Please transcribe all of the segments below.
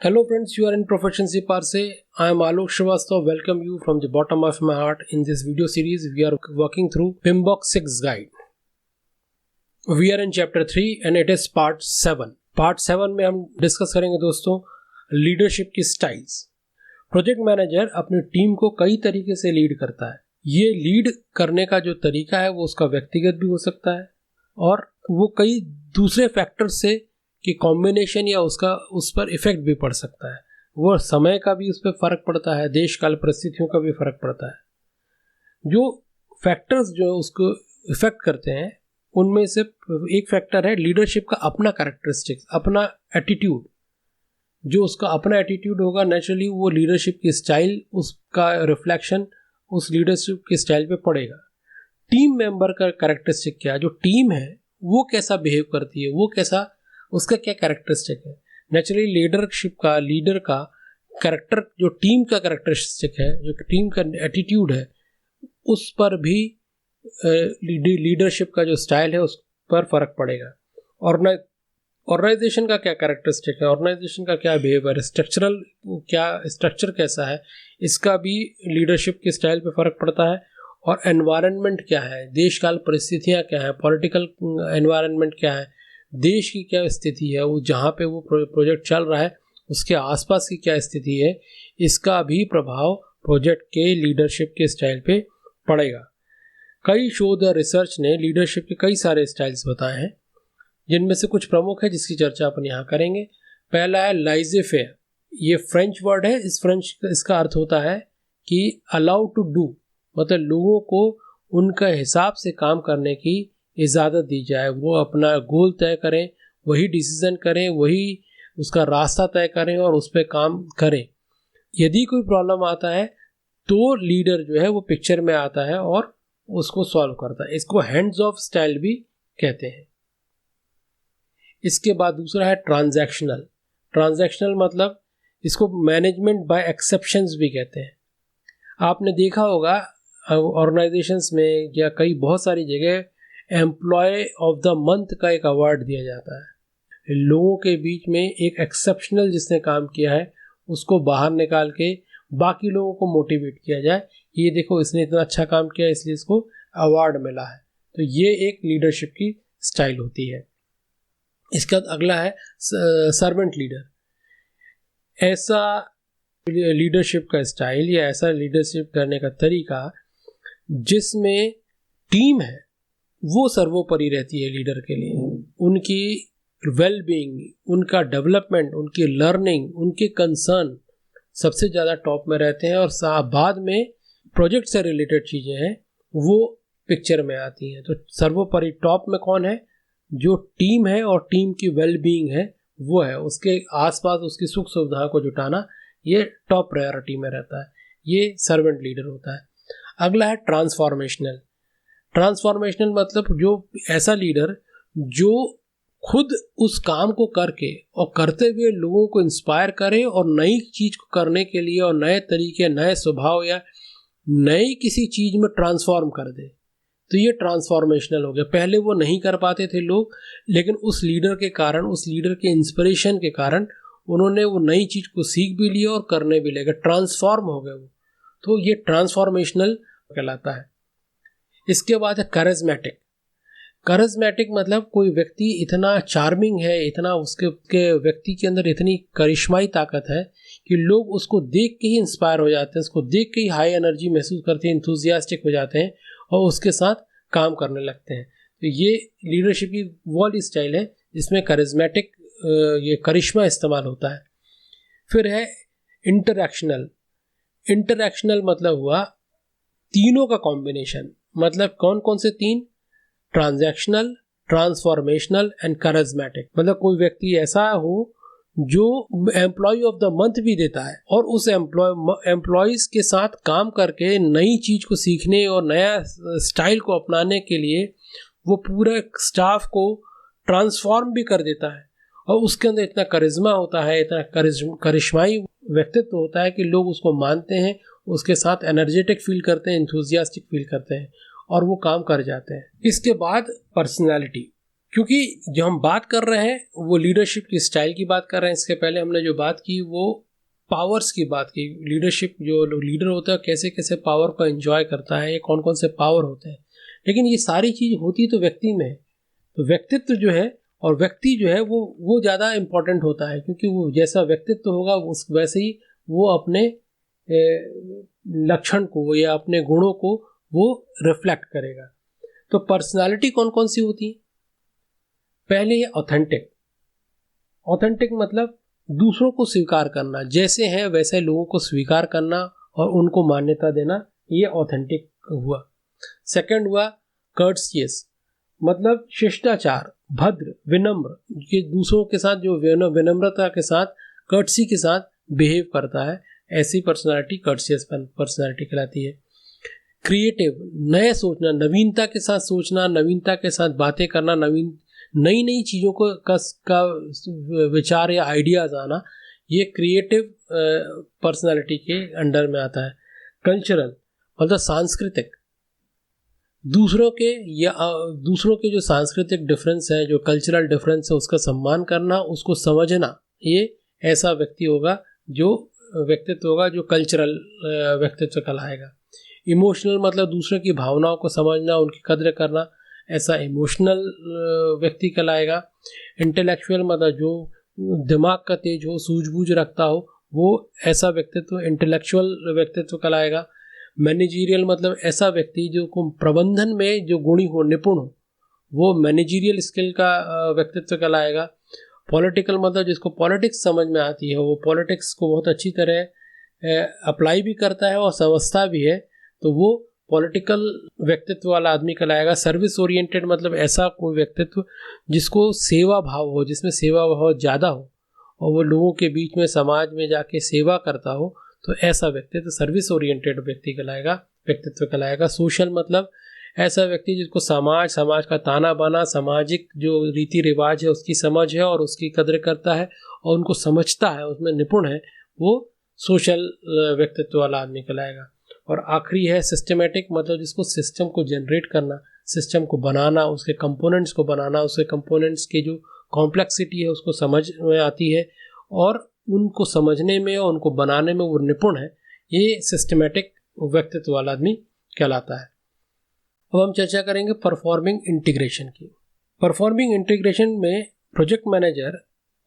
Hello friends, you are in Proficiency Parse. I am Alok Srivastava. Welcome you from the bottom of my heart. In this video series, we are working through PMBOK 6 guide. We are in chapter 3 and it is part 7. Part 7 में हम discuss करेंगे दोस्तों leadership की styles. Project manager अपनी team को कई तरीके से लीड करता है. ये लीड करने का जो तरीका है वो उसका व्यक्तिगत भी हो सकता है और वो कई दूसरे फैक्टर्स से कि कॉम्बिनेशन या उसका उस पर इफेक्ट भी पड़ सकता है. वो समय का भी उस पर फ़र्क पड़ता है, देश काल परिस्थितियों का भी फ़र्क पड़ता है. जो फैक्टर्स जो उसको इफेक्ट करते हैं उनमें से एक फैक्टर है लीडरशिप का अपना कैरेक्टरिस्टिक्स, अपना एटीट्यूड. जो उसका अपना एटीट्यूड होगा नेचुरली वो लीडरशिप की स्टाइल, उसका रिफ्लेक्शन उस लीडरशिप की स्टाइल पे पड़ेगा. टीम मेंबर का कैरेक्टरिस्टिक क्या है, जो टीम है वो कैसा बिहेव करती है, वो कैसा, उसका क्या कैरेक्टरिस्टिक है. नेचुरली लीडर का कैरेक्टर, जो टीम का कैरेक्टरिस्टिक है, जो टीम का एटीट्यूड है, उस पर भी लीडरशिप का जो स्टाइल है उस पर फर्क पड़ेगा. ऑर्गेनाइजेशन का क्या कैरेक्टरिस्टिक है, ऑर्गेनाइजेशन का क्या बिहेवियर, स्ट्रक्चर कैसा है, इसका भी लीडरशिप के स्टाइल पे फर्क पड़ता है. और एनवायरनमेंट क्या है, देश काल परिस्थितियाँ क्या है, पॉलिटिकल एनवायरनमेंट क्या है, देश की क्या स्थिति है, वो जहाँ पे वो प्रोजेक्ट चल रहा है उसके आसपास की क्या स्थिति है, इसका भी प्रभाव प्रोजेक्ट के लीडरशिप के स्टाइल पे पड़ेगा. कई शोध और रिसर्च ने लीडरशिप के कई सारे स्टाइल्स बताए हैं, जिनमें से कुछ प्रमुख है जिसकी चर्चा अपन यहाँ करेंगे. पहला है लाइजे फेयर. ये फ्रेंच वर्ड है. इसका अर्थ होता है कि अलाउ टू डू, मतलब लोगों को उनका हिसाब से काम करने की इजाज़त दी जाए. वो अपना गोल तय करें, वही डिसीजन करें, वही उसका रास्ता तय करें और उस पर काम करें. यदि कोई प्रॉब्लम आता है तो लीडर जो है वो पिक्चर में आता है और उसको सॉल्व करता है. इसको हैंड्स ऑफ स्टाइल भी कहते हैं. इसके बाद दूसरा है ट्रांजैक्शनल मतलब इसको मैनेजमेंट बाय एक्सेप्शंस भी कहते हैं. आपने देखा होगा ऑर्गेनाइजेशंस में या कई बहुत सारी जगह एम्प्लॉय ऑफ द मंथ का एक अवार्ड दिया जाता है. लोगों के बीच में एक एक्सेप्शनल जिसने काम किया है उसको बाहर निकाल के बाकी लोगों को मोटिवेट किया जाए, ये देखो इसने इतना अच्छा काम किया इसलिए इसको अवार्ड मिला है. तो ये एक लीडरशिप की स्टाइल होती है. इसका अगला है सर्वेंट लीडर. ऐसा लीडरशिप का स्टाइल या ऐसा लीडरशिप करने का तरीका जिसमें टीम है वो सर्वोपरि रहती है लीडर के लिए. उनकी वेलबींग, उनका डेवलपमेंट, उनकी लर्निंग, उनके कंसर्न सबसे ज़्यादा टॉप में रहते हैं और बाद में प्रोजेक्ट से रिलेटेड चीज़ें हैं वो पिक्चर में आती हैं. तो सर्वोपरि टॉप में कौन है, जो टीम है और टीम की वेलबींग है वो है. उसके आसपास उसकी सुख सुविधा को जुटाना ये टॉप प्रायोरिटी में रहता है. ये सर्वेंट लीडर होता है. अगला है ट्रांसफॉर्मेशनल मतलब जो ऐसा लीडर जो खुद उस काम को करके और करते हुए लोगों को इंस्पायर करे और नई चीज़ को करने के लिए और नए तरीके, नए स्वभाव या नई किसी चीज़ में ट्रांसफॉर्म कर दे. तो ये ट्रांसफॉर्मेशनल हो गया. पहले वो नहीं कर पाते थे लोग, लेकिन उस लीडर के कारण, उस लीडर के इंस्पिरेशन के कारण उन्होंने वो नई चीज़ को सीख भी लिया और करने भी लगे, ट्रांसफॉर्म हो गए वो. तो ये ट्रांसफॉर्मेशनल कहलाता है. इसके बाद है करिज्मेटिक मतलब कोई व्यक्ति इतना चार्मिंग है, इतना उसके व्यक्ति के अंदर इतनी करिश्माई ताकत है कि लोग उसको देख के ही इंस्पायर हो जाते हैं, उसको देख के ही हाई एनर्जी महसूस करते हैं, इंथुजियास्टिक हो जाते हैं और उसके साथ काम करने लगते हैं. तो ये लीडरशिप की वो वाली स्टाइल है जिसमें करिज्मेटिक, ये करिश्मा इस्तेमाल होता है. फिर है इंटरैक्शनल मतलब हुआ तीनों का कॉम्बिनेशन. मतलब कौन कौन से तीन, ट्रांजैक्शनल, ट्रांसफॉर्मेशनल एंड करिज्मेटिक. मतलब कोई व्यक्ति ऐसा हो जो एम्प्लॉय ऑफ द मंथ भी देता है और उस एम्प्लॉयज के साथ काम करके नई चीज को सीखने और नया स्टाइल को अपनाने के लिए वो पूरे स्टाफ को ट्रांसफॉर्म भी कर देता है और उसके अंदर इतना करिश्मा होता है, इतना करिश्माई व्यक्तित्व होता है कि लोग उसको मानते हैं, उसके साथ एनर्जेटिक फील करते हैं, इंथुजियास्टिक फील करते हैं और वो काम कर जाते हैं. इसके बाद पर्सनालिटी. क्योंकि जो हम बात कर रहे हैं वो लीडरशिप की स्टाइल की बात कर रहे हैं। इसके पहले हमने जो बात की वो पावर्स की बात की। लीडरशिप, जो लीडर होता है कैसे कैसे पावर को एंजॉय करता है, ये कौन कौन से पावर होते हैं। लेकिन ये सारी चीज़ होती तो व्यक्ति में है। तो व्यक्तित्व जो है और व्यक्ति जो है वो ज़्यादा इम्पोर्टेंट होता है, क्योंकि वो जैसा व्यक्तित्व होगा उस वैसे ही वो अपने लक्षण को या अपने गुणों को वो रिफ्लेक्ट करेगा। तो पर्सनालिटी कौन कौन सी होती है? पहले है ऑथेंटिक। ऑथेंटिक मतलब दूसरों को स्वीकार करना, जैसे हैं वैसे लोगों को स्वीकार करना और उनको मान्यता देना, ये ऑथेंटिक हुआ। सेकंड हुआ कर्टसियस, मतलब शिष्टाचार, भद्र, विनम्र, ये दूसरों के साथ जो विनम्रता के साथ, कर्टसी के साथ बिहेव करता है, ऐसी पर्सनालिटी कर्टसियस पर्सनालिटी कहलाती है। क्रिएटिव, नए सोचना, नवीनता के साथ सोचना, नवीनता के साथ बातें करना, नई नई चीज़ों को का विचार या आइडियाज़ आना, ये क्रिएटिव पर्सनालिटी के अंडर में आता है। कल्चरल मतलब सांस्कृतिक, दूसरों के जो सांस्कृतिक डिफरेंस है, जो कल्चरल डिफरेंस है, उसका सम्मान करना, उसको समझना, ये ऐसा व्यक्ति होगा जो व्यक्तित्व होगा जो कल्चरल व्यक्तित्व कहलाएगा। इमोशनल मतलब दूसरों की भावनाओं को समझना, उनकी कद्र करना, ऐसा इमोशनल व्यक्ति कहलाएगा। इंटेलेक्चुअल मतलब जो दिमाग का तेज हो, सूझबूझ रखता हो, वो ऐसा व्यक्तित्व इंटेलेक्चुअल व्यक्तित्व कहलाएगा। मैनेजीरियल मतलब ऐसा व्यक्ति जो को प्रबंधन में जो गुणी हो, निपुण हो, वो मैनेजीरियल स्किल का व्यक्तित्व कहलाएगा। पॉलिटिकल मतलब जिसको पॉलिटिक्स समझ में आती है, वो पॉलिटिक्स को बहुत अच्छी तरह अप्लाई भी करता है और समझता भी है, तो वो पॉलिटिकल व्यक्तित्व वाला आदमी कहलाएगा। सर्विस ओरिएंटेड मतलब ऐसा कोई व्यक्तित्व जिसको सेवा भाव हो, जिसमें सेवा भाव ज़्यादा हो और वो लोगों के बीच में समाज में जाके सेवा करता हो, तो ऐसा व्यक्तित्व सर्विस ओरिएंटेड व्यक्तित्व कहलाएगा। सोशल मतलब ऐसा व्यक्ति जिसको समाज का ताना बाना, सामाजिक जो रीति रिवाज है उसकी समझ है और उसकी कद्र करता है और उनको समझता है, उसमें निपुण है, वो सोशल व्यक्तित्व वाला आदमी कहलाएगा। और आखिरी है सिस्टमेटिक, मतलब जिसको सिस्टम को जनरेट करना, सिस्टम को बनाना, उसके कंपोनेंट्स को बनाना, उसके कंपोनेंट्स की जो कॉम्प्लेक्सिटी है उसको समझ में आती है और उनको समझने में और उनको बनाने में वो निपुण है, ये सिस्टमेटिक व्यक्तित्व वाला आदमी कहलाता है। अब हम चर्चा करेंगे परफॉर्मिंग इंटीग्रेशन की। परफॉर्मिंग इंटीग्रेशन में प्रोजेक्ट मैनेजर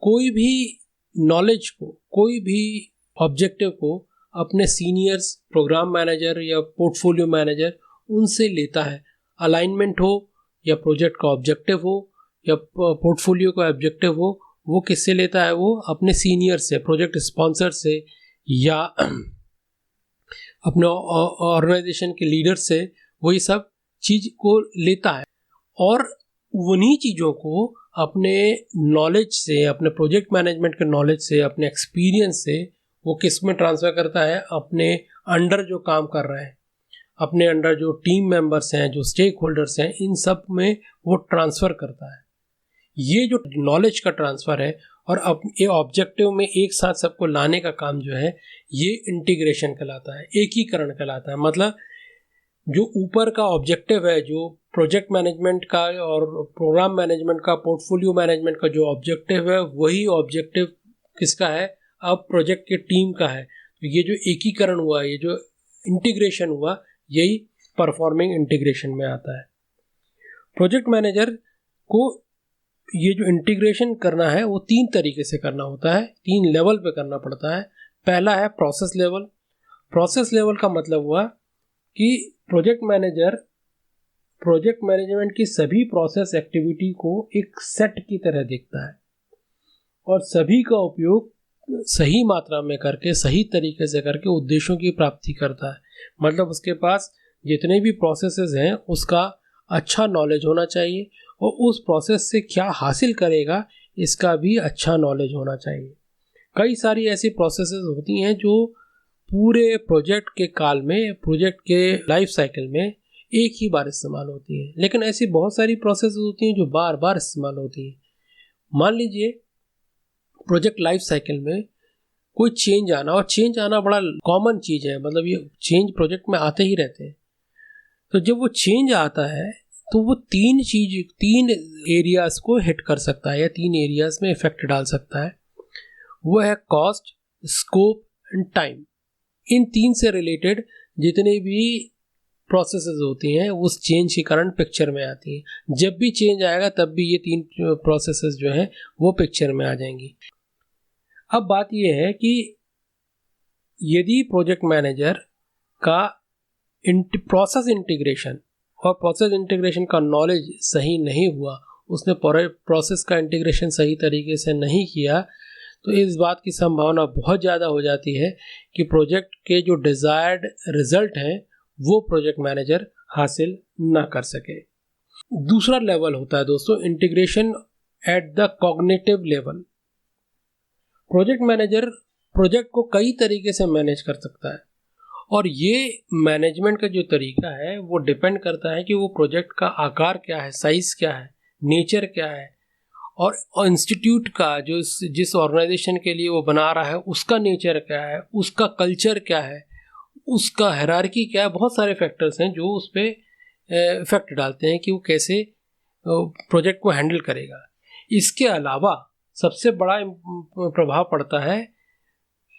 कोई भी नॉलेज को, कोई भी ऑब्जेक्टिव को अपने सीनियर्स, प्रोग्राम मैनेजर या पोर्टफोलियो मैनेजर, उनसे लेता है। अलाइनमेंट हो या प्रोजेक्ट का ऑब्जेक्टिव हो या पोर्टफोलियो का ऑब्जेक्टिव हो, वो किससे लेता है? वो अपने सीनियर से, प्रोजेक्ट स्पॉन्सर से या अपने ऑर्गेनाइजेशन के लीडर से, वही सब चीज़ को लेता है और उन्हीं चीज़ों को अपने नॉलेज से, अपने प्रोजेक्ट मैनेजमेंट के नॉलेज से, अपने एक्सपीरियंस से वो किस में ट्रांसफ़र करता है? अपने अंडर जो काम कर रहे हैं, अपने अंडर जो टीम मेंबर्स हैं, जो स्टेक होल्डर्स हैं, इन सब में वो ट्रांसफ़र करता है। ये जो नॉलेज का ट्रांसफ़र है और अब ये ऑब्जेक्टिव में एक साथ सबको लाने का काम जो है, ये इंटीग्रेशन कहलाता है, एकीकरण कहलाता है। मतलब जो ऊपर का ऑब्जेक्टिव है, जो प्रोजेक्ट मैनेजमेंट का और प्रोग्राम मैनेजमेंट का, पोर्टफोलियो मैनेजमेंट का जो ऑब्जेक्टिव है, वही ऑब्जेक्टिव किसका है? अब प्रोजेक्ट के टीम का है। तो ये जो एकीकरण हुआ, ये जो इंटीग्रेशन हुआ, यही परफॉर्मिंग इंटीग्रेशन में आता है। प्रोजेक्ट मैनेजर को ये जो इंटीग्रेशन करना है वो 3 तरीके से करना होता है, 3 लेवल पे करना पड़ता है। पहला है प्रोसेस लेवल। प्रोसेस लेवल का मतलब हुआ कि प्रोजेक्ट मैनेजर प्रोजेक्ट मैनेजमेंट की सभी प्रोसेस एक्टिविटी को एक सेट की तरह देखता है और सभी का उपयोग सही मात्रा में करके, सही तरीके से करके उद्देश्यों की प्राप्ति करता है। मतलब उसके पास जितने भी प्रोसेसेस हैं उसका अच्छा नॉलेज होना चाहिए और उस प्रोसेस से क्या हासिल करेगा इसका भी अच्छा नॉलेज होना चाहिए। कई सारी ऐसी प्रोसेसेस होती हैं जो पूरे प्रोजेक्ट के काल में, प्रोजेक्ट के लाइफ साइकिल में एक ही बार इस्तेमाल होती है, लेकिन ऐसी बहुत सारी प्रोसेसेस होती हैं जो बार बार इस्तेमाल होती हैं। मान लीजिए प्रोजेक्ट लाइफ साइकिल में कोई चेंज आना, और चेंज आना बड़ा कॉमन चीज़ है, मतलब ये चेंज प्रोजेक्ट में आते ही रहते हैं। तो जब वो चेंज आता है तो वो तीन एरियाज को हिट कर सकता है या 3 एरियाज में इफेक्ट डाल सकता है। वो है कॉस्ट, स्कोप एंड टाइम। इन 3 से रिलेटेड जितने भी प्रोसेसेस होती हैं उस चेंज के कारण पिक्चर में आती हैं। जब भी चेंज आएगा तब भी ये 3 प्रोसेसेस जो हैं वो पिक्चर में आ जाएंगी। अब बात ये है कि यदि प्रोजेक्ट मैनेजर का प्रोसेस इंटीग्रेशन और प्रोसेस इंटीग्रेशन का नॉलेज सही नहीं हुआ, उसने प्रोसेस का इंटीग्रेशन सही तरीके से नहीं किया, तो इस बात की संभावना बहुत ज़्यादा हो जाती है कि प्रोजेक्ट के जो डिज़ायर्ड रिजल्ट हैं वो प्रोजेक्ट मैनेजर हासिल ना कर सके। दूसरा लेवल होता है दोस्तों integration at the cognitive level. Project manager project को कई तरीके से मैनेज कर सकता है और ये मैनेजमेंट का जो तरीका है वो डिपेंड करता है कि वो प्रोजेक्ट का आकार क्या है, साइज़ क्या है, नेचर क्या है और इंस्टीट्यूट का जो जिस ऑर्गेनाइजेशन के लिए वो बना रहा है उसका नेचर क्या है, उसका कल्चर क्या है, उसका हायरार्की क्या है। बहुत सारे फैक्टर्स हैं जो उस पर इफेक्ट डालते हैं कि वो कैसे प्रोजेक्ट को हैंडल करेगा। इसके अलावा सबसे बड़ा प्रभाव पड़ता है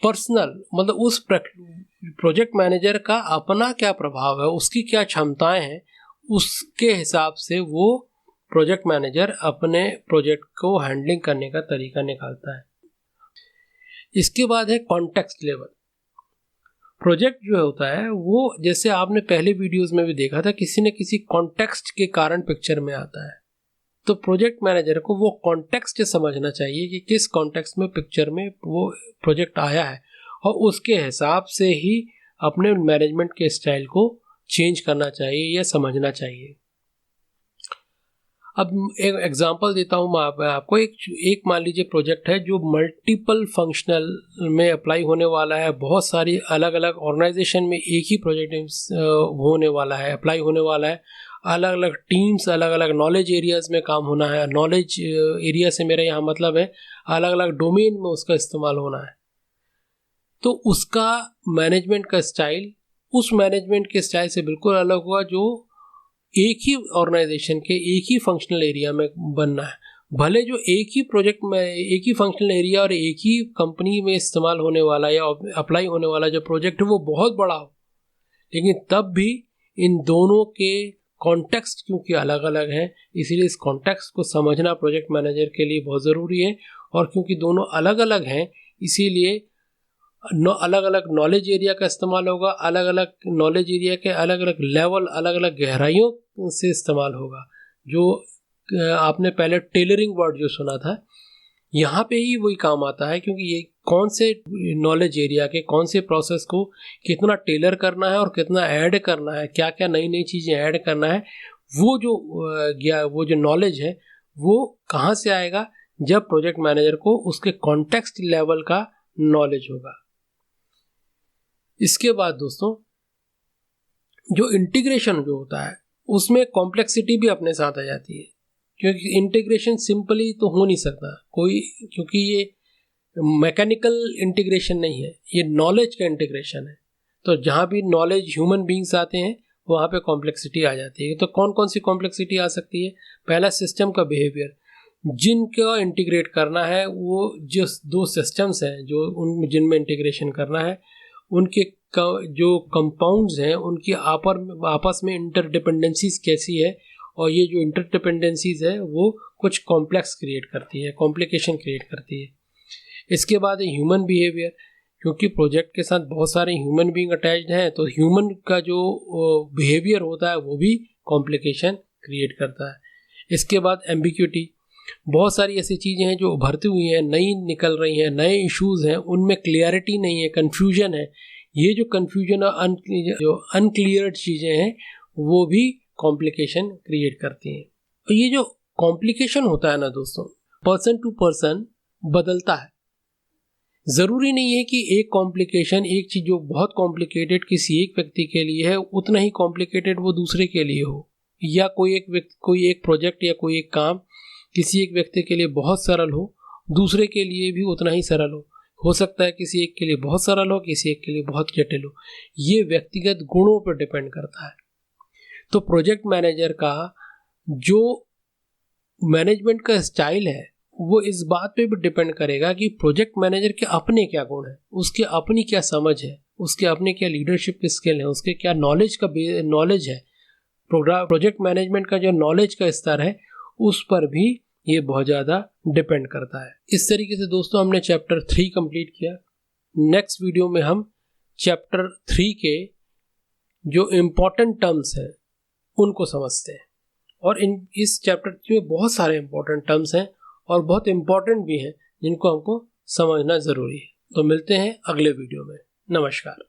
पर्सनल, मतलब उस प्रोजेक्ट मैनेजर का अपना क्या प्रभाव है, उसकी क्या क्षमताएं हैं, उसके हिसाब से वो प्रोजेक्ट मैनेजर अपने प्रोजेक्ट को हैंडलिंग करने का तरीका निकालता है। इसके बाद है कॉन्टेक्स्ट लेवल। प्रोजेक्ट जो होता है वो जैसे आपने पहले वीडियोस में भी देखा था किसी न किसी कॉन्टेक्स्ट के कारण पिक्चर में आता है। तो प्रोजेक्ट मैनेजर को वो कॉन्टेक्स्ट समझना चाहिए कि किस कॉन्टेक्स्ट में पिक्चर में वो प्रोजेक्ट आया है और उसके हिसाब से ही अपने मैनेजमेंट के स्टाइल को चेंज करना चाहिए या समझना चाहिए। अब एक एग्जांपल देता हूँ मैं आपको। एक मान लीजिए प्रोजेक्ट है जो मल्टीपल फंक्शनल में अप्लाई होने वाला है, बहुत सारी अलग अलग ऑर्गेनाइजेशन में एक ही प्रोजेक्ट होने वाला है, अप्लाई होने वाला है, अलग अलग टीम्स, अलग अलग नॉलेज एरियाज़ में काम होना है। नॉलेज एरिया से मेरा यहाँ मतलब है अलग अलग डोमेन में उसका इस्तेमाल होना है। तो उसका मैनेजमेंट का स्टाइल उस मैनेजमेंट के स्टाइल से बिल्कुल अलग हुआ जो एक ही ऑर्गेनाइजेशन के एक ही फंक्शनल एरिया में बनना है। भले जो एक ही प्रोजेक्ट में एक ही फंक्शनल एरिया और एक ही कंपनी में इस्तेमाल होने वाला या अप्लाई होने वाला जो प्रोजेक्ट है वो बहुत बड़ा हो, लेकिन तब भी इन दोनों के कॉन्टेक्स्ट क्योंकि अलग अलग हैं, इसीलिए इस कॉन्टेक्स्ट को समझना प्रोजेक्ट मैनेजर के लिए बहुत ज़रूरी है। और क्योंकि दोनों अलग अलग हैं इसीलिए अलग अलग नॉलेज एरिया का इस्तेमाल होगा, अलग अलग नॉलेज एरिया के अलग अलग लेवल, अलग अलग गहराइयों से इस्तेमाल होगा। जो आपने पहले टेलरिंग वर्ड जो सुना था, यहाँ पे ही वही काम आता है क्योंकि ये कौन से नॉलेज एरिया के कौन से प्रोसेस को कितना टेलर करना है और कितना ऐड करना है, क्या क्या नई नई चीज़ें ऐड करना है, वो जो नॉलेज है वो कहाँ से आएगा, जब प्रोजेक्ट मैनेजर को उसके कॉन्टेक्स्ट लेवल का नॉलेज होगा। इसके बाद दोस्तों जो इंटीग्रेशन जो होता है उसमें कॉम्प्लेक्सिटी भी अपने साथ आ जाती है, क्योंकि इंटीग्रेशन सिंपली तो हो नहीं सकता कोई, क्योंकि ये मैकेनिकल इंटीग्रेशन नहीं है, ये नॉलेज का इंटीग्रेशन है। तो जहाँ भी नॉलेज ह्यूमन बींग्स आते हैं वहाँ पे कॉम्प्लेक्सिटी आ जाती है। तो कौन कौन सी कॉम्प्लेक्सिटी आ सकती है? पहला सिस्टम का बिहेवियर, जिनका इंटीग्रेट करना है वो जिस 2 सिस्टम्स हैं जो जिनमें इंटीग्रेशन करना है उनके जो कंपाउंड्स हैं उनकी आपस में इंटरडिपेंडेंसीज कैसी है, और ये जो इंटरडिपेंडेंसीज है वो कुछ कॉम्प्लेक्स क्रिएट करती है, कॉम्प्लिकेशन क्रिएट करती है। इसके बाद है ह्यूमन बिहेवियर, क्योंकि प्रोजेक्ट के साथ बहुत सारे ह्यूमन बीइंग अटैच्ड हैं तो ह्यूमन का जो बिहेवियर होता है वो भी कॉम्प्लिकेशन क्रिएट करता है। इसके बाद एम्बिग्यूटी, बहुत सारी ऐसी चीज़ें हैं जो उभरती हुई हैं, नई निकल रही हैं, नए इश्यूज़ हैं, उनमें क्लियरिटी नहीं है, कन्फ्यूजन है। ये जो कन्फ्यूजन और जो अनक्लियर चीज़ें हैं वो भी कॉम्प्लिकेशन क्रिएट करती हैं। तो ये जो कॉम्प्लिकेशन होता है ना दोस्तों, पर्सन टू पर्सन बदलता है। ज़रूरी नहीं है कि एक कॉम्प्लिकेशन, एक चीज़ जो बहुत कॉम्प्लिकेटेड किसी एक व्यक्ति के लिए है उतना ही कॉम्प्लिकेटेड वो दूसरे के लिए हो, या कोई एक प्रोजेक्ट या कोई एक काम किसी एक व्यक्ति के लिए बहुत सरल हो, दूसरे के लिए भी उतना ही सरल हो सकता है किसी एक के लिए बहुत सरल हो, किसी एक के लिए बहुत जटिल हो। ये व्यक्तिगत गुणों पर डिपेंड करता है। तो प्रोजेक्ट मैनेजर का जो मैनेजमेंट का स्टाइल है वो इस बात पे भी डिपेंड करेगा कि प्रोजेक्ट मैनेजर के अपने क्या गुण हैं, उसके अपनी क्या समझ है, उसके अपने क्या लीडरशिप के स्किल है, उसके क्या नॉलेज है, प्रोजेक्ट मैनेजमेंट का जो नॉलेज का स्तर है उस पर भी ये बहुत ज़्यादा डिपेंड करता है। इस तरीके से दोस्तों हमने चैप्टर 3 कंप्लीट किया। नेक्स्ट वीडियो में हम चैप्टर 3 के जो इम्पोर्टेंट टर्म्स हैं उनको समझते हैं, और इस चैप्टर में बहुत सारे इम्पोर्टेंट टर्म्स हैं और बहुत इम्पोर्टेंट भी हैं जिनको हमको समझना ज़रूरी है। तो मिलते हैं अगले वीडियो में। नमस्कार।